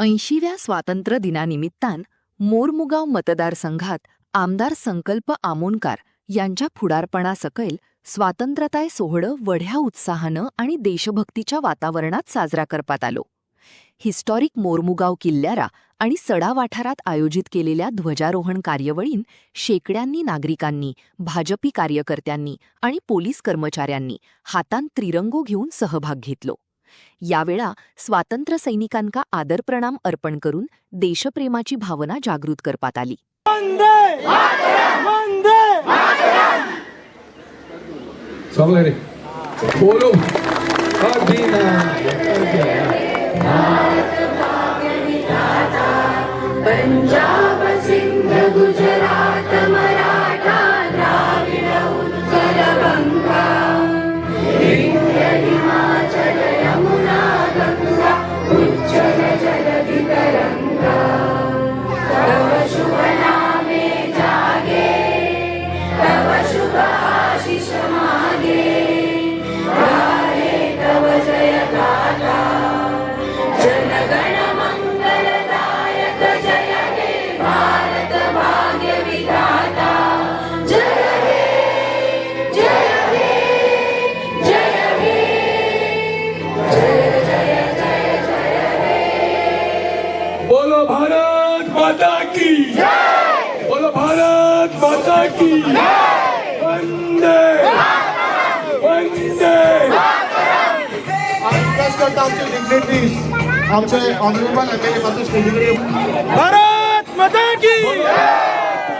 80व्या स्वातंत्र्य दिनानिमित्तान मोरमुगाव मतदारसंघात आमदार संकल्प आमोणकार यांच्या पुढारपणासकैल स्वातंत्र्यताय सोहळं वढ्या उत्साहानं आणि देशभक्तीच्या वातावरणात साजरा करपात आलो. हिस्टॉरिक मोरमुगाव किल्ल्यारा आणि सडा वाठारात आयोजित केलेल्या ध्वजारोहण कार्यवळीन शेकड्यांनी नागरिकांनी, भाजपी कार्यकर्त्यांनी आणि पोलीस कर्मचाऱ्यांनी हातान त्रिरंगो घेऊन सहभाग घेतलो. यावेळा स्वातंत्र्य सैनिकांका आदरप्रणाम अर्पण करून देशप्रेमाची भावना जागृत करपात आली. पंजाब सिंध गुजरात मराठा द्राविड उत्कल गंगा विंध्य हिमाचल यमुना गंगा उज्जल जलधि तरंगा तव शुभ नामे जागे तव शुभ आशीष मागे गाहे तव जय गाथा जनगण मंगलदायक जय हे भारत भाग्य विधाता जय हे जय हे जय हे जय जय जय जय हे. बोलो भारत माता की जय. बोलो भारत माता की जय. वंदे वंदे. आमचे डिग्निटीज आमचे ऑनरेबल एमएलए मात्र स्टेजकडे. भारत माता की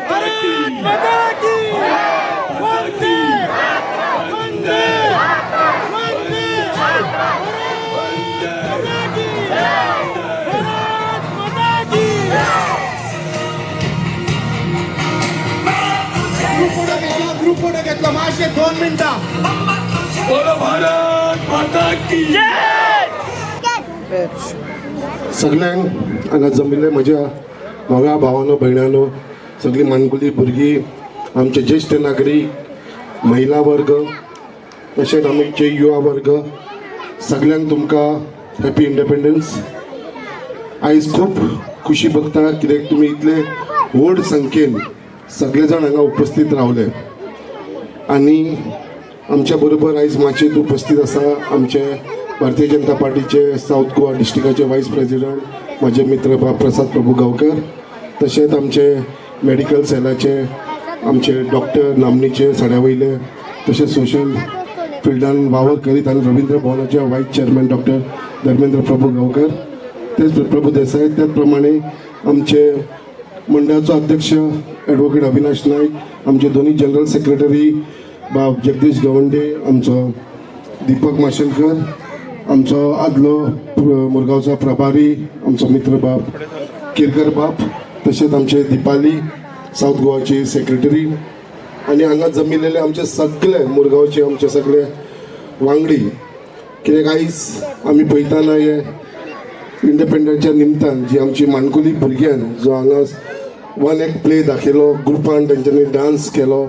भारत माता की वंदे वंदे वंदे भारत माता की. ग्रुप फोटो घेतला माशे 2 मिनिटं. बोलो भारत माता की सगळ्यांक हांगा जमिल्ले म्हज्या भावा भावानो भयणानो सगळी मानकुली भुरगीं आमचे ज्येश्ठ नागरीक महिला वर्ग तशेंच आमचे युवा वर्ग सगळ्यांक तुमकां हॅपी इंडिपेंडन्स. आयज खूब खुशी भोगता कित्याक तुमी इतले व्हड संख्येन सगळे जाण हांगा उपस्थित रावले आनी आमच्या बरोबर आयज माचयेंत उपस्थित आसा आमचे भारतीय जनता पार्टीचे साऊथ गोवा डिस्ट्रिक्टाचे वायस प्रेसिडेंट माझे मित्र प्रसाद प्रभू गांवकर तशेंच आमचे मेडिकल सेलाचे आमचे डॉक्टर नामनीचे सड्यावयले तशेंच सोशल फिल्डान वावर करीत आनी रवींद्र भवनाचे वायस चेअरमॅन डॉक्टर धर्मेंद्र प्रभू गांवकर तेच प्रभू देसाई त्याच प्रमाणे आमचे मंडळाचो अध्यक्ष ॲडव्होकेट अविनाश नायक आमचे दोन्ही जनरल सेक्रेटरी बाब जगदीश गवंडे आमचो दीपक माशेलकर आमचो आदलो मुरगांवचो प्रभारी आमचो मित्र बाब केरकर बाब तशेंच आमचे दिपाली साऊथ गोवाची सेक्रेटरी आनी हांगा जमिल्लेले आमचे सगळे मुरगांवचे आमचे सगळे वांगडी कित्याक आयज आमी पळयताना हे इंडिपेंडन्सच्या निमतान जी आमची माणकुली भुरग्यान जो हांगा वन एक प्ले दाखयलो ग्रुपान तेंच्यांनी डान्स केलो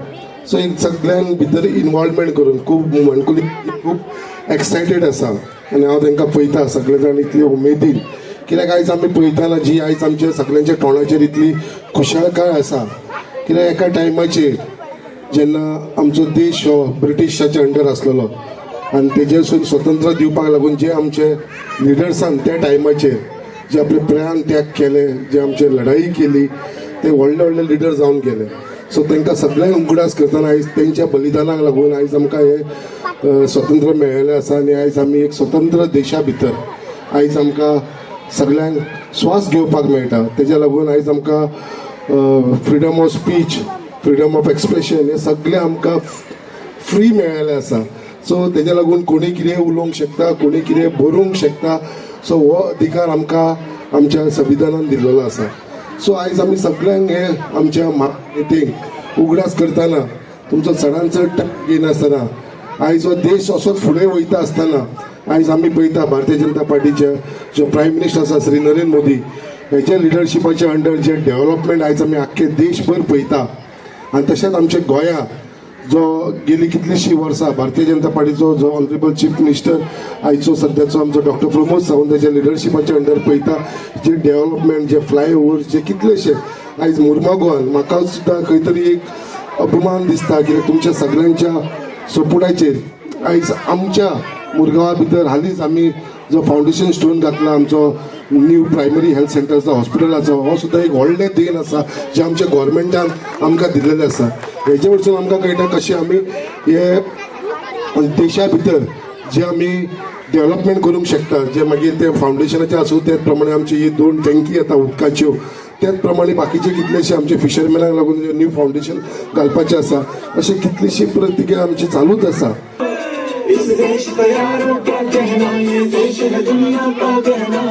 सो एक सगळ्यां भितर इनवॉल्वमेंट करून खूब माणकुली खूब एक्सायटेड आसा आनी हांव तांकां पळयता सगळे जाण इतली उमेदीन कित्याक आयज आमी पळयताना जी आयज आमच्या सगळ्यांच्या तोंडाचेर इतली खुशालकाय आसा कित्याक एका टायमाचेर जेन्ना आमचो देश हो ब्रिटिशाच्या अंडर आसलेलो आनी तेजेसून स्वतंत्र दिवपाक लागून जे आमचे लिडर्सान त्या टायमाचेर जे आपले प्राण त्याग केले जे आमचे लढाई केली ते व्हडले व्हडले लिडर जावन गेले सो तांकां सगळ्यांक उगडास करतना आयज तेंच्या बलिदानाक लागून आयज आमकां हे स्वतंत्र मेळिल्लें आसा आनी आयज आमी एक स्वतंत्र देशा भितर आयज आमकां सगळ्यांक स्वास घेवपाक मेळटा तेज्या लागून आयज आमकां freedom of speech freedom of expression हे सगळें आमकां फ्री मेळिल्लें आसा सो तेज्या लागून कोणी कितें उलोवंक शकता कोणी कितें बरोवंक शकता सो हो अधिकार आमकां आमच्या संविधानान दिल्लो आसा सो आयज आमी सगळ्यांक हे आमच्या महायुतीक उगडास करतना तुमचो चडांत चड टप घेयनासतना आयज हो देश असोच फुडें वयता आसतना आयज आमी पळयता भारतीय जनता पार्टीचे जो प्रायम मिनिस्टर आसा श्री नरेंद्र मोदी हेच्या लिडरशिपाच्या अंडर जे डेव्हलपमेंट आयज आमी आख्खे देशभर पळयता आनी तशेंच आमच्या गोंयांत जो गेली कितलींशीं वर्सां भारतीय जनता पार्टीचो जो ऑनरेबल चीफ मिनिस्टर आयचो सद्याचो आमचो डॉक्टर प्रमोद सावंताच्या लिडरशिपाच्या अंडर पळयता जे डेव्हलपमेंट जे फ्लायओव्हर जे कितलेशे आयज मुर्मा गोवान म्हाका सुद्दां खंय तरी एक अभिमान दिसता कित्याक तुमच्या सगळ्यांच्या सपोर्टाचेर आयज आमच्या मुरगांवा भितर हालींच आमी जो फावंडेशन स्टोन घातला आमचो न्यू प्रायमरी हेल्थ सेंटरचा हॉस्पिटलाचो हो सुद्दां एक व्हडलें देण आसा जे आमच्या गोवोरमेंटान आमकां दिल्लेलें आसा हेजे वरसून आमकां कळटा कशें आमी हे देशा भितर जे आमी डेव्हलपमेंट करूंक शकता जे मागीर ते फावंडेशनाचे आसूं त्याच प्रमाणे आमची ही 2 टँकी येता उदकाच्यो त्याच प्रमाणे बाकीचे कितलेशे आमचे फिशरमॅनाक लागून जे न्यू फावंडेशन घालपाचें आसा अशें कितलीशी प्रतिक्रिया आमची चालूच आसा. इस देश का यारों क्या कहना, ये देश है दुनिया का गहना.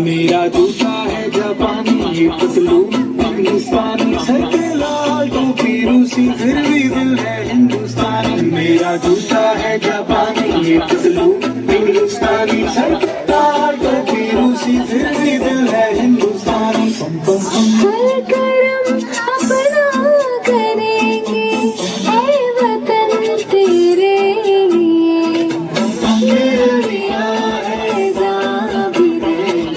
मेरा जूता है जापानी, ये पतलून हिंदुस्तानी, सर पे लाल टोपी रूसी, फिर भी दिल है हिंदुस्तानी. मेरा जूता है जापानी, ये पतलून हिंदुस्तानी, सर पे लाल टोपी रूसी, फिर भी दिल है हिंदुस्तानी. पम पम पम. हर करम अपना करेंगे ऐ वतन तेरे लिए, दुनिया है जहाँ भी देंगे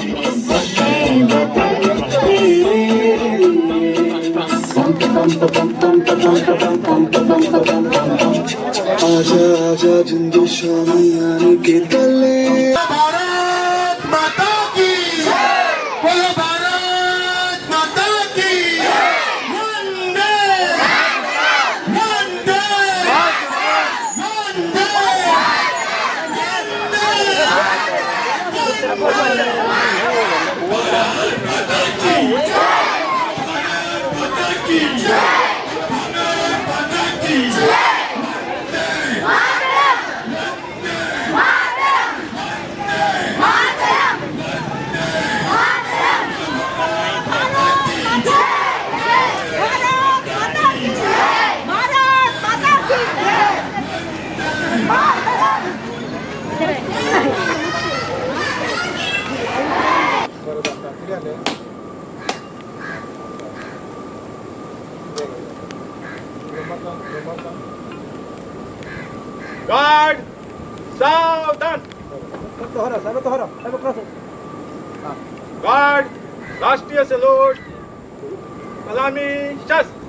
ऐ वतन तेरे लिए. आजा आजा जिंदू शामी आने के तले. भारत माता की बोलो भारत माता की वंदे वंदे गार्ड सावधान. गार्ड राष्ट्रीय सलूट. सलामी शस्त्र.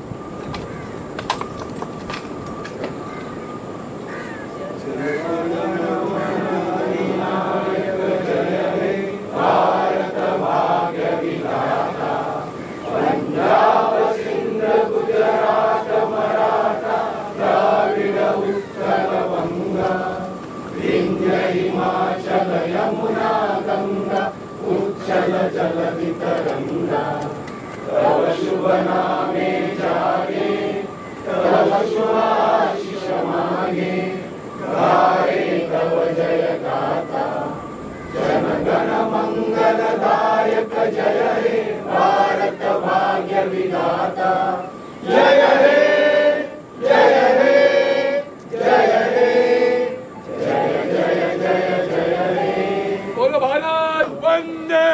बोलो भारत वंदे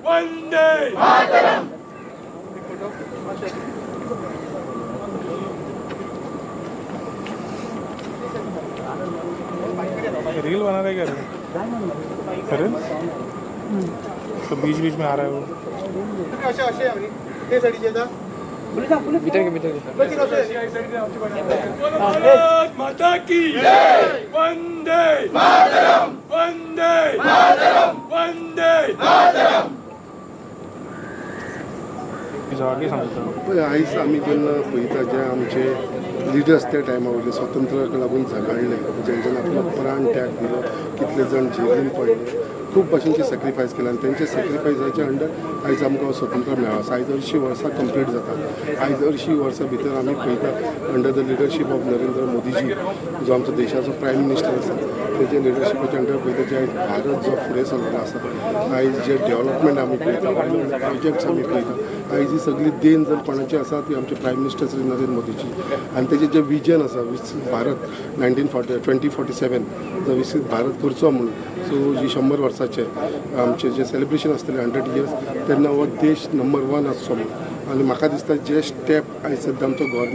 वंदे. रील बना रहे क्या अरे तो बीच बीच में आ रहा है वो. बोलो भारत माता की वंदे वंदे वंदे. आगे सांगतो. पळय आयज आमी जेन्ना पळयता जे आमचे लिडर्स त्या टायमा वयले स्वातंत्र्याक लागून झगडले जेंच्यान आपलो प्राण त्याग दिलो कितले जाण जेलीन पडले खूब भाशेनचे सॅक्रिफायस केला आनी तेंचे सॅक्रिफायसाच्या अंडर आयज आमकां स्वतंत्र मेळ्ळा. आयज 100 वर्सां कंप्लीट जाता. आयज 100 वर्सां भितर आमी पळयता under the leadership of Narendra Modiji जो आमचो देशाचो प्रायम मिनिस्टर आसा तेजे लिडरशिपाच्या अंडर पळयता जे आयज भारत जो फुडें सरलेलो आसा. आयज जे डेव्हलपमेंट आमी पळयता प्रोजेक्ट्स आमी पळयता आयज ही सगळी देण जर कोणाची आसा ती आमचे प्रायम मिनिस्टर श्री नरेंद्र मोदीची आनी तेजें जें विजन आसा विकसीत भारत 2047 जो विकसीत भारत करचो म्हणून सो जी 100 वर्साचे आमचे जे सेलिब्रेशन आसतलें 100 इयर्स तेन्ना हो देश नंबर 1 आसचो म्हणून आनी म्हाका दिसता जे स्टेप आयज सद्या आमचो गव्हर्मेंट